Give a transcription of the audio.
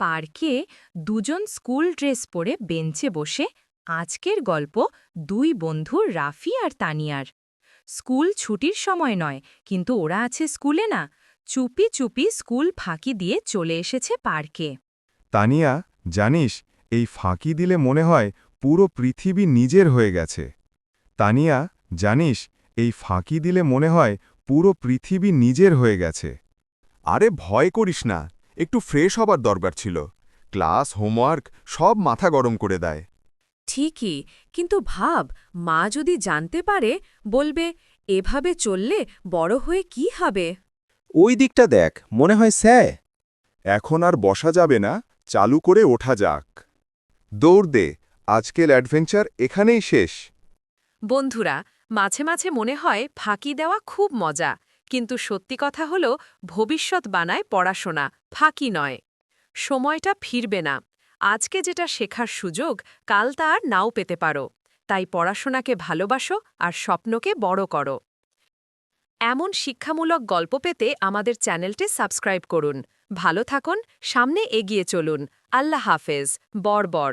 পার্কে দুজন school dress পরে বেঞ্চে বসে আজকের গল্প দুই বন্ধু রাফি আর তানিয়ার। স্কুল ছুটির সময় নয়, কিন্তু ওরা আছে স্কুলে না। চুপি চুপি স্কুল ফাঁকি দিয়ে চলে এসেছে পার্কে। তানিয়া, জানিস, এই ফাঁকি দিলে মনে হয় পুরো পৃথিবী নিজের হয়ে গেছে। তানিয়া, জানিস, এই ফাঁকি দিলে মনে হয় পুরো পৃথিবী নিজের হয়ে গেছে। আরে ভয় করিস না, একটু ফ্রেশ হবার দরকার ছিল। ক্লাস, হোমওয়ার্ক সব মাথা গরম করে দেয়। ঠিকই, কিন্তু ভাব, মা যদি জানতে পারে, বলবে এভাবে চললে বড় হয়ে কি হবে। ওই দিকটা দেখ, মনে হয় স্যার। এখন আর বসা যাবে না, চালু করে ওঠা যাক। দৌড় দে, আজকের অ্যাডভেঞ্চার এখানেই শেষ। বন্ধুরা, মাঝে মাঝে মনে হয় ফাঁকি দেওয়া খুব মজা, কিন্তু সত্যি কথা হলো ভবিষ্যৎ বানায় পড়াশোনা, ফাঁকি নয়। সময়টা ফিরবে না। আজকে যেটা শেখার সুযোগ, কাল তা আর নাও পেতে পারো। তাই পড়াশোনাকে ভালোবাসো আর স্বপ্নকে বড় করো। এমন শিক্ষামূলক গল্প পেতে আমাদের চ্যানেলটি সাবস্ক্রাইব করুন। ভালো থাকুন, সামনে এগিয়ে চলুন। আল্লাহ হাফেজ। বর।